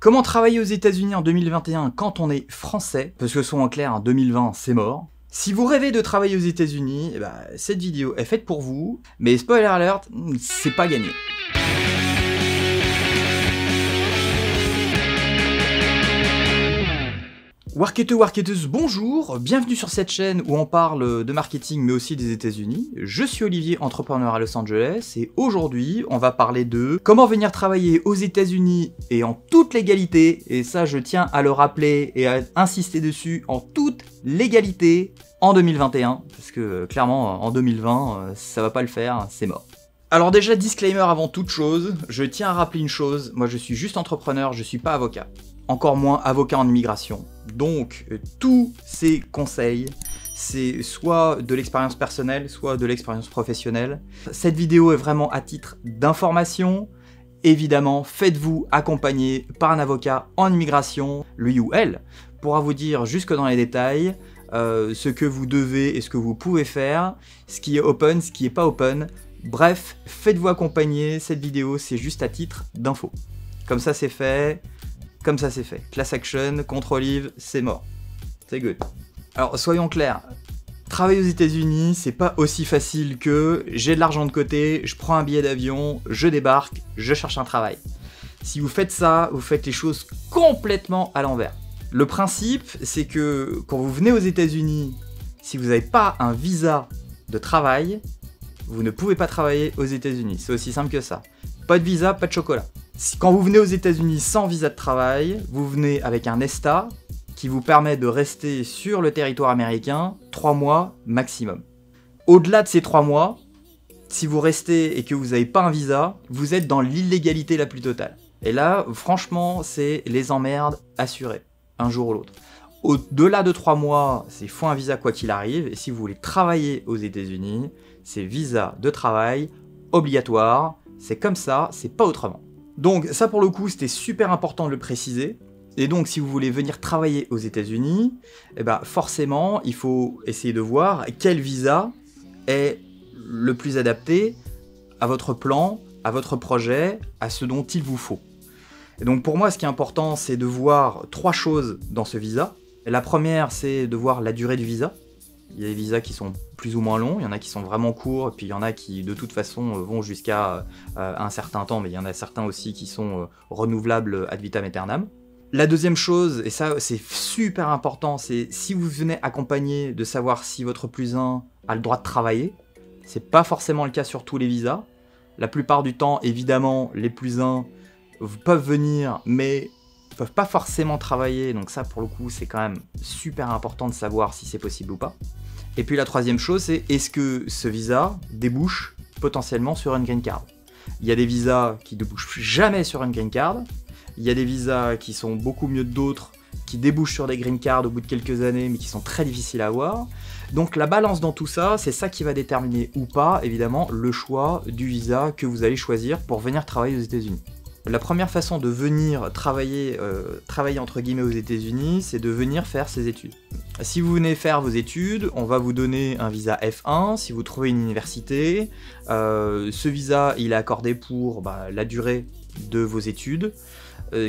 Comment travailler aux États-Unis en 2021 quand on est français? Parce que soyons clairs, en 2020, c'est mort. Si vous rêvez de travailler aux États-Unis, cette vidéo est faite pour vous, mais spoiler alert, c'est pas gagné. Warketeux, warketeuses, bonjour, bienvenue sur cette chaîne où on parle de marketing mais aussi des États-Unis. Je suis Olivier, entrepreneur à Los Angeles, et aujourd'hui on va parler de comment venir travailler aux États-Unis et en toute légalité, et ça je tiens à le rappeler et à insister dessus, en toute légalité en 2021, parce que clairement en 2020 ça va pas le faire, c'est mort. Alors déjà, disclaimer avant toute chose, je tiens à rappeler une chose, moi je suis juste entrepreneur, je suis pas avocat. Encore moins avocat en immigration. Donc, tous ces conseils, c'est soit de l'expérience personnelle, soit de l'expérience professionnelle. Cette vidéo est vraiment à titre d'information. Évidemment, faites-vous accompagner par un avocat en immigration, lui ou elle, pourra vous dire jusque dans les détails ce que vous devez et ce que vous pouvez faire, ce qui est open, ce qui n'est pas open. Bref, faites-vous accompagner, cette vidéo c'est juste à titre d'info. Comme ça c'est fait. Comme ça c'est fait. Class action, control-live, c'est mort. C'est good. Alors soyons clairs, travailler aux États-Unis, c'est pas aussi facile que j'ai de l'argent de côté, je prends un billet d'avion, je débarque, je cherche un travail. Si vous faites ça, vous faites les choses complètement à l'envers. Le principe, c'est que quand vous venez aux États-Unis, si vous n'avez pas un visa de travail, vous ne pouvez pas travailler aux États-Unis. C'est aussi simple que ça. Pas de visa, pas de chocolat. Quand vous venez aux États-Unis sans visa de travail, vous venez avec un ESTA qui vous permet de rester sur le territoire américain 3 mois maximum. Au-delà de ces 3 mois, si vous restez et que vous n'avez pas un visa, vous êtes dans l'illégalité la plus totale. Et là, franchement, c'est les emmerdes assurées, un jour ou l'autre. Au-delà de 3 mois, c'est faut un visa quoi qu'il arrive. Et si vous voulez travailler aux États-Unis, c'est visa de travail obligatoire. C'est comme ça, c'est pas autrement. Donc ça pour le coup c'était super important de le préciser, et donc si vous voulez venir travailler aux États-Unis, forcément il faut essayer de voir quel visa est le plus adapté à votre plan, à votre projet, à ce dont il vous faut. Et donc pour moi ce qui est important c'est de voir 3 choses dans ce visa. La première c'est de voir la durée du visa. Il y a des visas qui sont plus ou moins longs, il y en a qui sont vraiment courts, et puis il y en a qui de toute façon vont jusqu'à un certain temps, mais il y en a certains aussi qui sont renouvelables ad vitam aeternam. La deuxième chose, et ça c'est super important, c'est si vous venez accompagné de savoir si votre +1 a le droit de travailler. C'est pas forcément le cas sur tous les visas. La plupart du temps, évidemment, les +1 peuvent venir, mais ne peuvent pas forcément travailler, donc ça pour le coup c'est quand même super important de savoir si c'est possible ou pas. Et puis la troisième chose c'est est-ce que ce visa débouche potentiellement sur une green card. Il y a des visas qui ne débouchent jamais sur une green card, il y a des visas qui sont beaucoup mieux que d'autres, qui débouchent sur des green cards au bout de quelques années mais qui sont très difficiles à avoir. Donc la balance dans tout ça, c'est ça qui va déterminer ou pas évidemment le choix du visa que vous allez choisir pour venir travailler aux États-Unis. La première façon de venir travailler entre guillemets aux États-Unis, c'est de venir faire ses études. Si vous venez faire vos études, on va vous donner un visa F1 si vous trouvez une université. Ce visa, il est accordé pour la durée de vos études.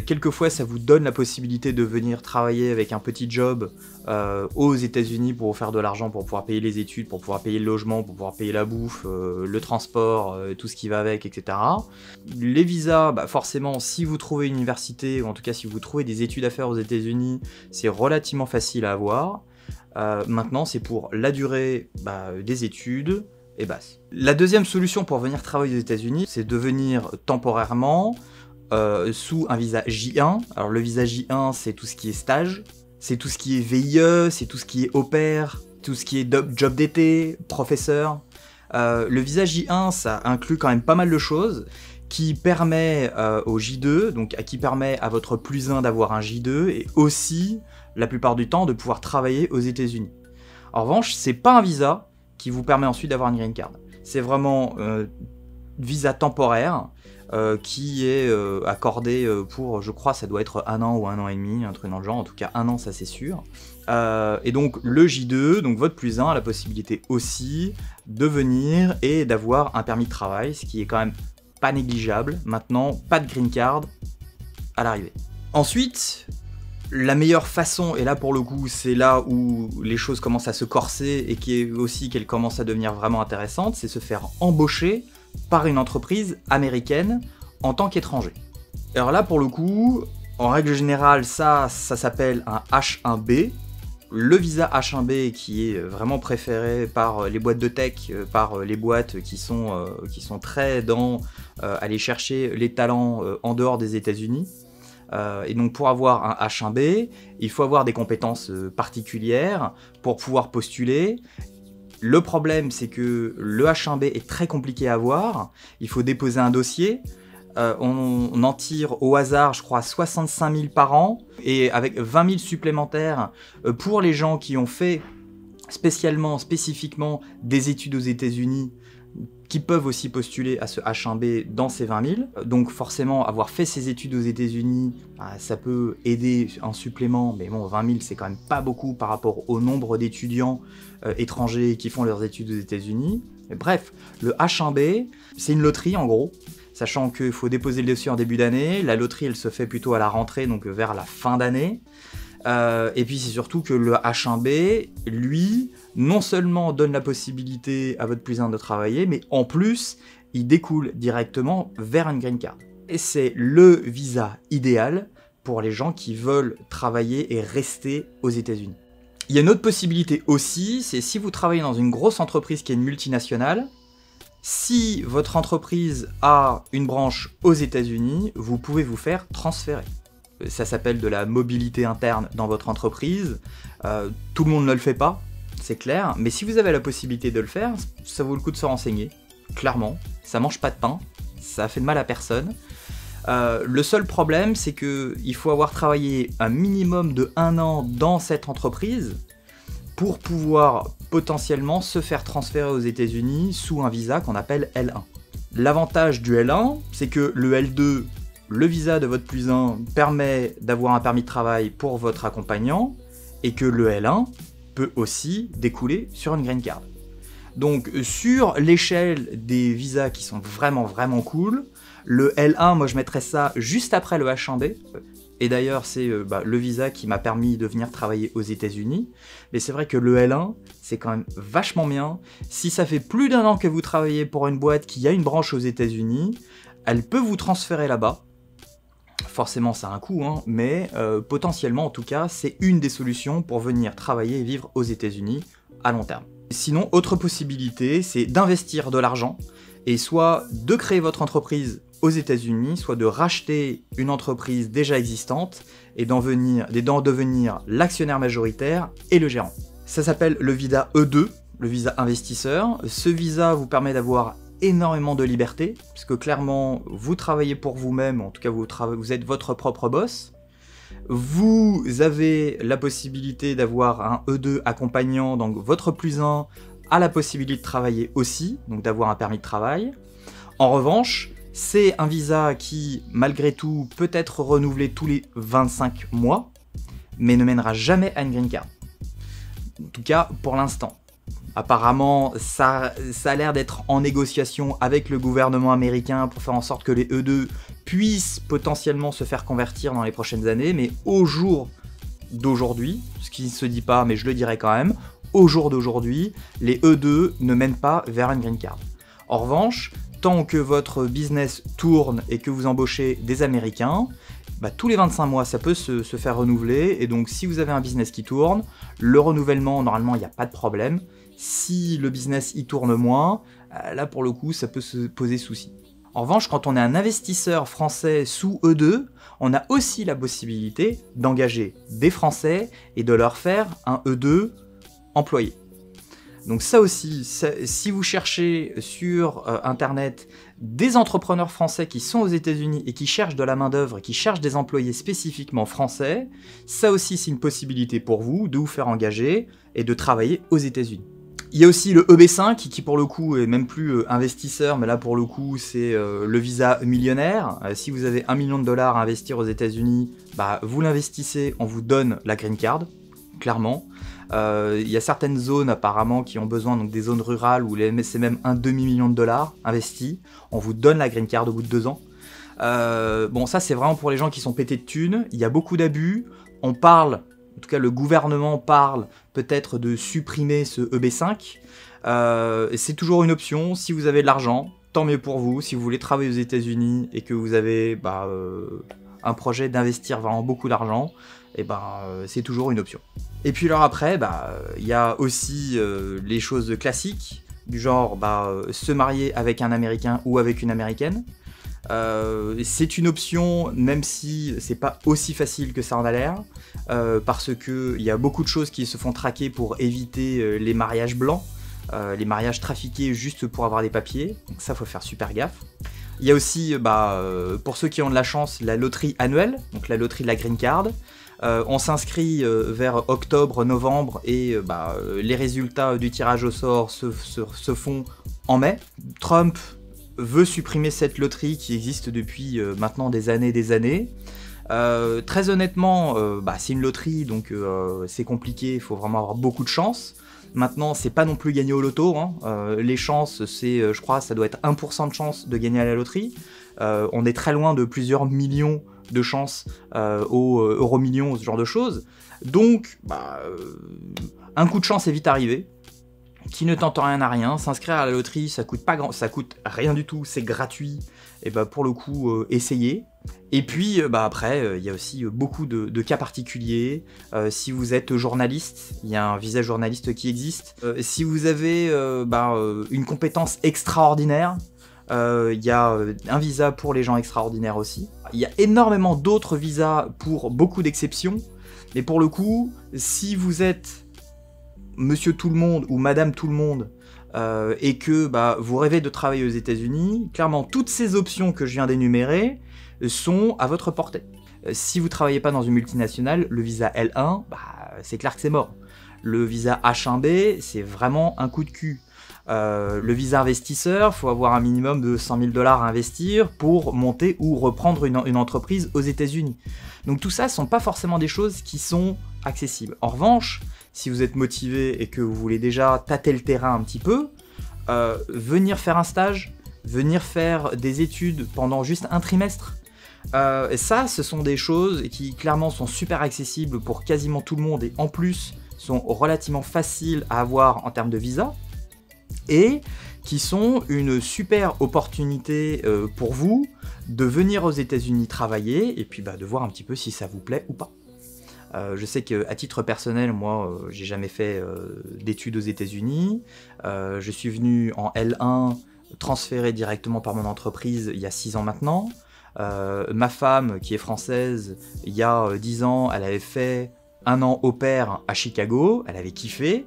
Quelquefois, ça vous donne la possibilité de venir travailler avec un petit job aux États-Unis pour vous faire de l'argent, pour pouvoir payer les études, pour pouvoir payer le logement, pour pouvoir payer la bouffe, le transport, tout ce qui va avec, etc. Les visas, forcément, si vous trouvez une université, ou en tout cas si vous trouvez des études à faire aux États-Unis, c'est relativement facile à avoir. Maintenant, c'est pour la durée des études et basse. La deuxième solution pour venir travailler aux États-Unis, c'est de venir temporairement sous un visa J1. Alors le visa J1 c'est tout ce qui est stage, c'est tout ce qui est VIE, c'est tout ce qui est au pair, tout ce qui est job d'été, professeur. Le visa J1 ça inclut quand même pas mal de choses qui permet au J2, donc qui permet à votre +1 d'avoir un J2 et aussi la plupart du temps de pouvoir travailler aux États-Unis. En revanche c'est pas un visa qui vous permet ensuite d'avoir une green card. C'est vraiment visa temporaire qui est accordé pour, je crois, ça doit être 1 an ou 1 an et demi, un truc dans le genre, en tout cas 1 an, ça c'est sûr. Et donc le J2, donc votre +1 a la possibilité aussi de venir et d'avoir un permis de travail, ce qui est quand même pas négligeable. Maintenant, pas de green card à l'arrivée. Ensuite, la meilleure façon, et là pour le coup c'est là où les choses commencent à se corser et qui est aussi qu'elles commencent à devenir vraiment intéressantes, c'est se faire embaucher par une entreprise américaine en tant qu'étranger. Alors là pour le coup, en règle générale ça s'appelle un H1B. Le visa H1B qui est vraiment préféré par les boîtes de tech, par les boîtes qui sont très dans aller chercher les talents en dehors des États-Unis. Et donc pour avoir un H1B, il faut avoir des compétences particulières pour pouvoir postuler. Le problème, c'est que le H1B est très compliqué à avoir. Il faut déposer un dossier. On en tire au hasard, je crois, 65 000 par an, et avec 20 000 supplémentaires pour les gens qui ont fait spécifiquement des études aux États-Unis, qui peuvent aussi postuler à ce H1B dans ces 20 000. Donc forcément, avoir fait ses études aux États-Unis, ça peut aider en supplément, mais bon, 20 000, c'est quand même pas beaucoup par rapport au nombre d'étudiants étrangers qui font leurs études aux États-Unis. Bref, le H1B, c'est une loterie en gros, sachant qu'il faut déposer le dossier en début d'année. La loterie, elle se fait plutôt à la rentrée, donc vers la fin d'année. Et puis c'est surtout que le H1B, lui, non seulement donne la possibilité à votre plus-un de travailler, mais en plus, il découle directement vers une green card. Et c'est le visa idéal pour les gens qui veulent travailler et rester aux États-Unis. Il y a une autre possibilité aussi, c'est si vous travaillez dans une grosse entreprise qui est une multinationale, si votre entreprise a une branche aux États-Unis, vous pouvez vous faire transférer. Ça s'appelle de la mobilité interne dans votre entreprise. Tout le monde ne le fait pas, c'est clair, mais si vous avez la possibilité de le faire, ça vaut le coup de se renseigner, clairement. Ça mange pas de pain, ça fait de mal à personne. Le seul problème, c'est qu'il faut avoir travaillé un minimum de 1 an dans cette entreprise pour pouvoir potentiellement se faire transférer aux États-Unis sous un visa qu'on appelle L1. L'avantage du L1, c'est que le L2, le visa de votre plus-un, permet d'avoir un permis de travail pour votre accompagnant, et que le L1 peut aussi découler sur une green card. Donc sur l'échelle des visas qui sont vraiment cool, le L1, moi je mettrais ça juste après le H1B, et d'ailleurs c'est le visa qui m'a permis de venir travailler aux États-Unis, mais c'est vrai que le L1, c'est quand même vachement bien. Si ça fait plus d'1 an que vous travaillez pour une boîte qui a une branche aux États-Unis, elle peut vous transférer là-bas. Forcément ça a un coût, hein, mais potentiellement en tout cas, c'est une des solutions pour venir travailler et vivre aux États-Unis à long terme. Sinon, autre possibilité, c'est d'investir de l'argent, et soit de créer votre entreprise aux États-Unis, soit de racheter une entreprise déjà existante et d'en devenir l'actionnaire majoritaire et le gérant. Ça s'appelle le visa E2, le visa investisseur. Ce visa vous permet d'avoir énormément de liberté, parce que clairement, vous travaillez pour vous-même, en tout cas vous êtes votre propre boss. Vous avez la possibilité d'avoir un E2 accompagnant, donc votre plus-un a la possibilité de travailler aussi, donc d'avoir un permis de travail. En revanche, c'est un visa qui, malgré tout, peut être renouvelé tous les 25 mois, mais ne mènera jamais à une green card. En tout cas, pour l'instant. Apparemment, ça a l'air d'être en négociation avec le gouvernement américain pour faire en sorte que les E2 puissent potentiellement se faire convertir dans les prochaines années, mais au jour d'aujourd'hui, ce qui ne se dit pas, mais je le dirai quand même, au jour d'aujourd'hui, les E2 ne mènent pas vers une green card. En revanche, tant que votre business tourne et que vous embauchez des Américains, tous les 25 mois, ça peut se faire renouveler, et donc si vous avez un business qui tourne, le renouvellement, normalement, il n'y a pas de problème. Si le business y tourne moins, là, pour le coup, ça peut se poser souci. En revanche, quand on est un investisseur français sous E2, on a aussi la possibilité d'engager des Français et de leur faire un E2 employé. Donc ça aussi, si vous cherchez sur Internet des entrepreneurs français qui sont aux États-Unis et qui cherchent de la main-d'œuvre et qui cherchent des employés spécifiquement français, ça aussi c'est une possibilité pour vous de vous faire engager et de travailler aux États-Unis. Il y a aussi le EB5 qui pour le coup est même plus investisseur, mais là pour le coup c'est le visa millionnaire. Si vous avez $1 million à investir aux États-Unis, vous l'investissez, on vous donne la green card, clairement. Il y a certaines zones apparemment qui ont besoin, donc des zones rurales où c'est même $1,5 million investis, on vous donne la green card au bout de 2 ans. Bon, ça c'est vraiment pour les gens qui sont pétés de thunes. Il y a beaucoup d'abus. On parle, en tout cas le gouvernement parle peut-être de supprimer ce EB5. C'est toujours une option. Si vous avez de l'argent, tant mieux pour vous. Si vous voulez travailler aux États-Unis et que vous avez un projet d'investir vraiment beaucoup d'argent, c'est toujours une option. Et puis alors après, il y a aussi les choses classiques, du genre se marier avec un Américain ou avec une Américaine. C'est une option, même si c'est pas aussi facile que ça en a l'air, parce que il y a beaucoup de choses qui se font traquer pour éviter les mariages blancs, les mariages trafiqués juste pour avoir des papiers, donc ça faut faire super gaffe. Il y a aussi, pour ceux qui ont de la chance, la loterie annuelle, donc la loterie de la Green Card. On s'inscrit vers octobre, novembre, et les résultats du tirage au sort se font en mai. Trump veut supprimer cette loterie qui existe depuis maintenant des années. Très honnêtement, c'est une loterie, donc c'est compliqué, il faut vraiment avoir beaucoup de chance. Maintenant, c'est pas non plus gagner au loto, hein. Les chances, c'est, je crois, ça doit être 1% de chance de gagner à la loterie. On est très loin de plusieurs millions de chances au euro-million, ce genre de choses. Donc, un coup de chance est vite arrivé. Qui ne tente rien à rien, s'inscrire à la loterie, ça coûte rien du tout, c'est gratuit. Et pour le coup, essayez. Et puis après, il y a aussi beaucoup de cas particuliers. Si vous êtes journaliste, il y a un visa journaliste qui existe. Si vous avez une compétence extraordinaire, il y a un visa pour les gens extraordinaires aussi. Il y a énormément d'autres visas pour beaucoup d'exceptions. Mais pour le coup, si vous êtes Monsieur tout le monde ou Madame tout le monde et que vous rêvez de travailler aux États-Unis, clairement toutes ces options que je viens d'énumérer sont à votre portée. Si vous travaillez pas dans une multinationale, le visa L1, c'est clair que c'est mort. Le visa H1B, c'est vraiment un coup de cul. Le visa investisseur, il faut avoir un minimum de 100 000 $ à investir pour monter ou reprendre une entreprise aux États-Unis. Donc tout ça ne sont pas forcément des choses qui sont accessibles. En revanche, si vous êtes motivé et que vous voulez déjà tâter le terrain un petit peu, venir faire un stage, venir faire des études pendant juste un trimestre, ça, ce sont des choses qui clairement sont super accessibles pour quasiment tout le monde et en plus sont relativement faciles à avoir en termes de visa et qui sont une super opportunité pour vous de venir aux États-Unis travailler et puis de voir un petit peu si ça vous plaît ou pas. Je sais qu'à titre personnel, moi, j'ai jamais fait d'études aux États-Unis. Je suis venu en L1, transféré directement par mon entreprise il y a 6 ans maintenant. Ma femme, qui est française, il y a 10 ans, elle avait fait 1 an au pair à Chicago, elle avait kiffé.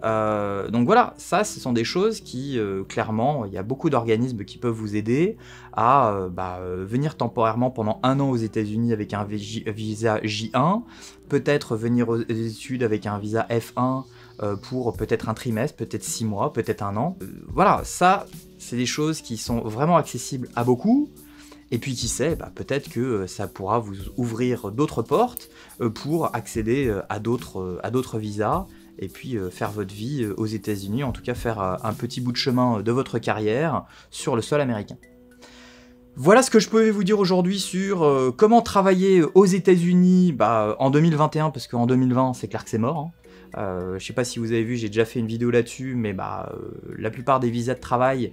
Donc voilà, ça, ce sont des choses qui, clairement, il y a beaucoup d'organismes qui peuvent vous aider à venir temporairement pendant 1 an aux États-Unis avec un visa J1, peut-être venir aux études avec un visa F1 pour peut-être un trimestre, peut-être 6 mois, peut-être 1 an. Voilà, ça, c'est des choses qui sont vraiment accessibles à beaucoup. Et puis qui sait, peut-être que ça pourra vous ouvrir d'autres portes pour accéder à d'autres visas et puis faire votre vie aux États-Unis, en tout cas faire un petit bout de chemin de votre carrière sur le sol américain. Voilà ce que je pouvais vous dire aujourd'hui sur comment travailler aux États-Unis en 2021, parce qu'en 2020, c'est clair que c'est mort, hein. Je sais pas si vous avez vu, j'ai déjà fait une vidéo là-dessus, mais la plupart des visas de travail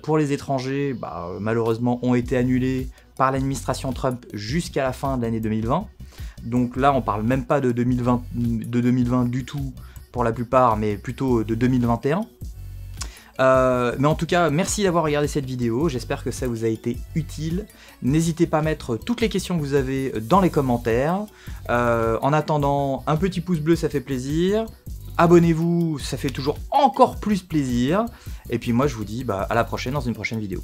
pour les étrangers, malheureusement, ont été annulés par l'administration Trump jusqu'à la fin de l'année 2020. Donc là, on parle même pas de 2020 du tout pour la plupart, mais plutôt de 2021. Mais en tout cas, merci d'avoir regardé cette vidéo, j'espère que ça vous a été utile. N'hésitez pas à mettre toutes les questions que vous avez dans les commentaires. En attendant, un petit pouce bleu, ça fait plaisir. Abonnez-vous, ça fait toujours encore plus plaisir. Et puis moi, je vous dis à la prochaine dans une prochaine vidéo.